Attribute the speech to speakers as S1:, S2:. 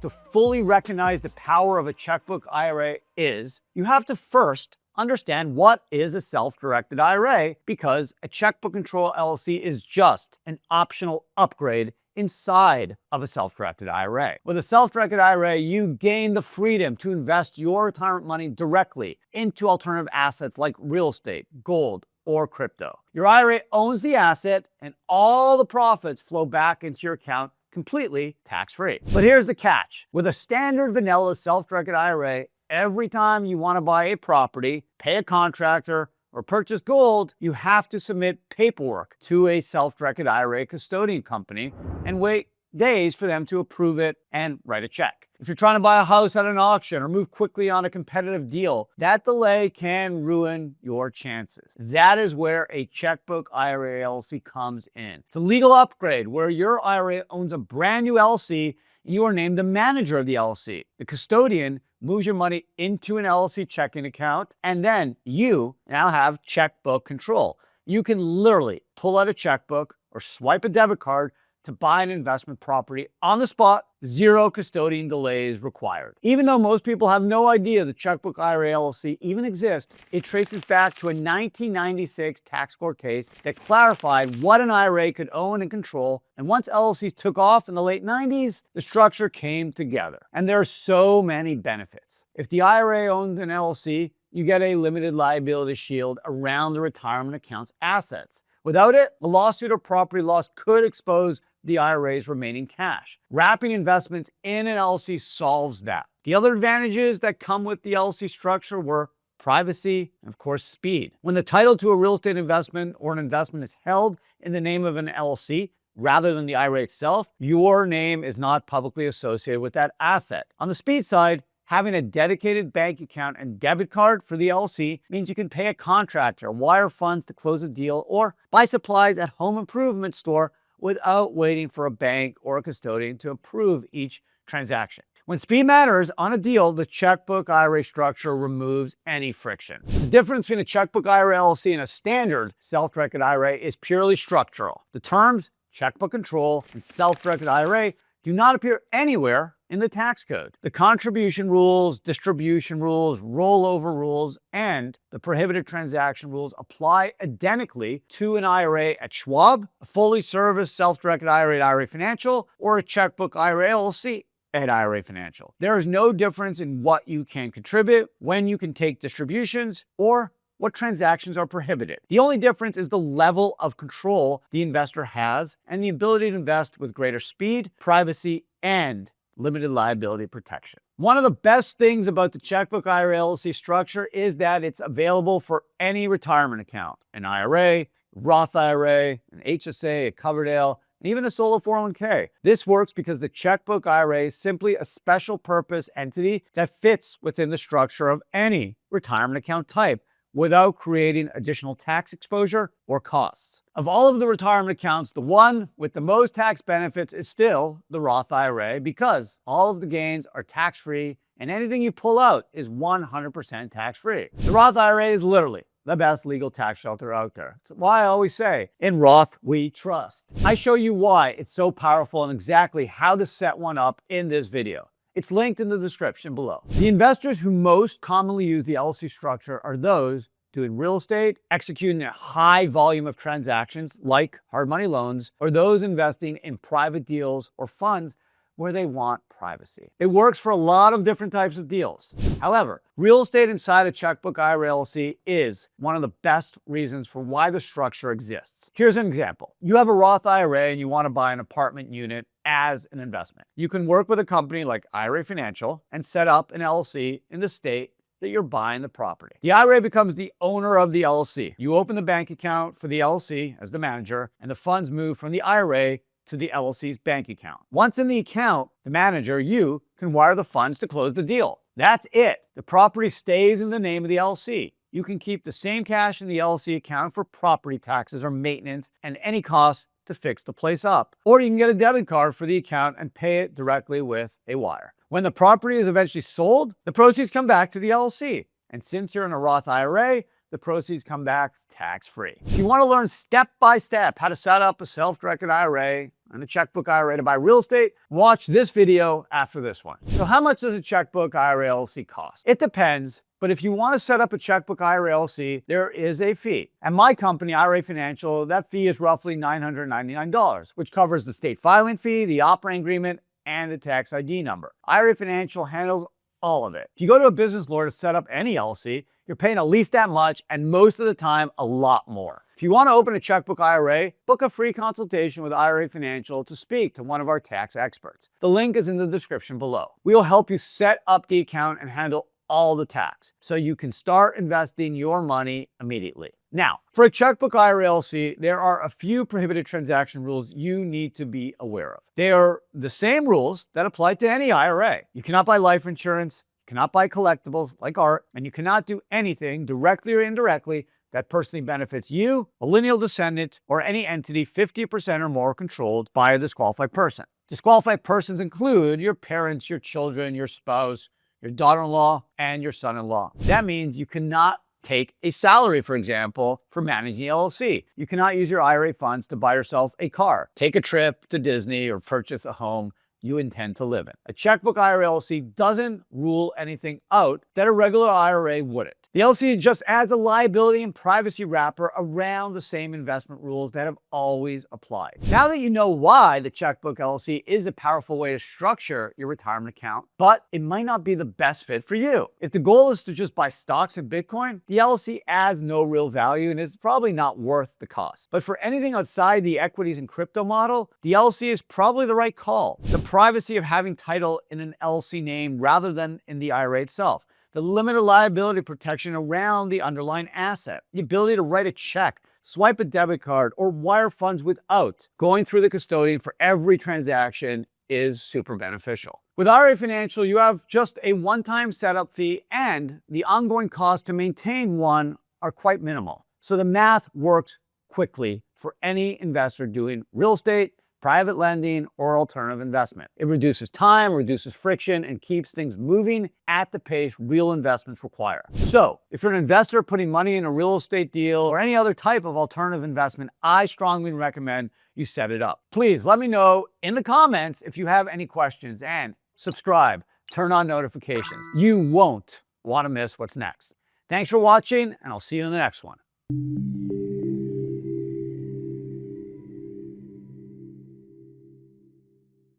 S1: To fully recognize the power of a checkbook IRA is, you have to first understand what is a self-directed IRA, because a Checkbook Control LLC is just an optional upgrade inside of a self-directed IRA. With a self-directed IRA, you gain the freedom to invest your retirement money directly into alternative assets like real estate, gold, or crypto. Your IRA owns the asset, and all the profits flow back into your account completely tax-free. But here's the catch. With a standard vanilla self-directed IRA, every time you want to buy a property, pay a contractor, or purchase gold, you have to submit paperwork to a self-directed IRA custodian company and wait days for them to approve it and write a check. If you're trying to buy a house at an auction or move quickly on a competitive deal, that delay can ruin your chances. That is where a Checkbook IRA LLC comes in. It's a legal upgrade where your IRA owns a brand new LLC and you are named the manager of the LLC. The custodian moves your money into an LLC checking account, and then you now have checkbook control. You can literally pull out a checkbook or swipe a debit card to buy an investment property on the spot, zero custodian delays required. Even though most people have no idea the Checkbook IRA LLC even exists, it traces back to a 1996 tax court case that clarified what an IRA could own and control. And once LLCs took off in the late 90s, the structure came together. And there are so many benefits. If the IRA owns an LLC, you get a limited liability shield around the retirement account's assets. Without it, a lawsuit or property loss could expose the IRA's remaining cash. Wrapping investments in an LLC solves that. The other advantages that come with the LLC structure were privacy and, of course, speed. When the title to a real estate investment or an investment is held in the name of an LLC rather than the IRA itself, your name is not publicly associated with that asset. On the speed side, having a dedicated bank account and debit card for the LLC means you can pay a contractor, wire funds to close a deal, or buy supplies at home improvement store without waiting for a bank or a custodian to approve each transaction. When speed matters on a deal, the Checkbook IRA structure removes any friction. The difference between a Checkbook IRA LLC and a standard self-directed IRA is purely structural. The terms Checkbook Control and Self-Directed IRA do not appear anywhere in the tax code. The contribution rules, distribution rules, rollover rules, and the prohibited transaction rules apply identically to an IRA at Schwab, a fully serviced self-directed IRA at IRA Financial, or a Checkbook IRA LLC at IRA Financial. There is no difference in what you can contribute, when you can take distributions, or what transactions are prohibited. The only difference is the level of control the investor has and the ability to invest with greater speed, privacy, and limited liability protection. One of the best things about the Checkbook IRA LLC structure is that it's available for any retirement account: an IRA, Roth IRA, an HSA, a Coverdale, and even a solo 401k. This works because the Checkbook IRA is simply a special purpose entity that fits within the structure of any retirement account type, without creating additional tax exposure or costs. Of all of the retirement accounts, the one with the most tax benefits is still the Roth IRA, because all of the gains are tax-free and anything you pull out is 100% tax-free. The Roth IRA is literally the best legal tax shelter out there. It's why I always say, in Roth, we trust. I show you why it's so powerful and exactly how to set one up in this video. It's linked in the description below. The investors who most commonly use the LLC structure are those doing real estate, executing a high volume of transactions like hard money loans, or those investing in private deals or funds where they want privacy. It works for a lot of different types of deals. However, real estate inside a Checkbook IRA LLC is one of the best reasons for why the structure exists. Here's an example. You have a Roth IRA and you want to buy an apartment unit as an investment. You can work with a company like IRA Financial and set up an LLC in the state that you're buying the property. The IRA becomes the owner of the LLC. You open the bank account for the LLC as the manager, and the funds move from the IRA to the LLC's bank account. Once in the account, the manager, you, can wire the funds to close the deal. That's it. The property stays in the name of the LLC. You can keep the same cash in the LLC account for property taxes or maintenance and any costs to fix the place up. Or you can get a debit card for the account and pay it directly with a wire. When the property is eventually sold, the proceeds come back to the LLC. And since you're in a Roth IRA, the proceeds come back tax-free. If you want to learn step-by-step how to set up a self-directed IRA, and a checkbook IRA to buy real estate, watch this video after this one. So how much does a checkbook IRA LLC cost? It depends. But if you want to set up a checkbook IRA LLC, there is a fee. At my company, IRA Financial, that fee is roughly $999, which covers the state filing fee, the operating agreement, and the tax ID number. IRA Financial handles all of it. If you go to a business lawyer to set up any LLC, you're paying at least that much, and most of the time, a lot more. If you want to open a checkbook IRA, book a free consultation with IRA Financial to speak to one of our tax experts. The link is in the description below. We will help you set up the account and handle all the tax, so you can start investing your money immediately. Now, for a checkbook IRA LLC, there are a few prohibited transaction rules you need to be aware of. They are the same rules that apply to any IRA. You cannot buy life insurance, you cannot buy collectibles like art, and you cannot do anything directly or indirectly that personally benefits you, a lineal descendant, or any entity 50% or more controlled by a disqualified person. Disqualified persons include your parents, your children, your spouse, your daughter-in-law, and your son-in-law. That means you cannot take a salary, for example, for managing the LLC. You cannot use your IRA funds to buy yourself a car, take a trip to Disney, or purchase a home you intend to live in. A checkbook IRA LLC doesn't rule anything out that a regular IRA wouldn't. The LLC just adds a liability and privacy wrapper around the same investment rules that have always applied. Now that you know why the checkbook LLC is a powerful way to structure your retirement account, but it might not be the best fit for you. If the goal is to just buy stocks and Bitcoin, the LLC adds no real value and is probably not worth the cost. But for anything outside the equities and crypto model, the LLC is probably the right call. The privacy of having title in an LLC name rather than in the IRA itself, the limited liability protection around the underlying asset, the ability to write a check, swipe a debit card, or wire funds without going through the custodian for every transaction is super beneficial. With IRA Financial, you have just a one-time setup fee, and the ongoing costs to maintain one are quite minimal. So the math works quickly for any investor doing real estate, private lending, or alternative investment. It reduces time, reduces friction, and keeps things moving at the pace real investments require. So, if you're an investor putting money in a real estate deal or any other type of alternative investment, I strongly recommend you set it up. Please let me know in the comments if you have any questions, and subscribe, turn on notifications. You won't want to miss what's next. Thanks for watching, and I'll see you in the next one.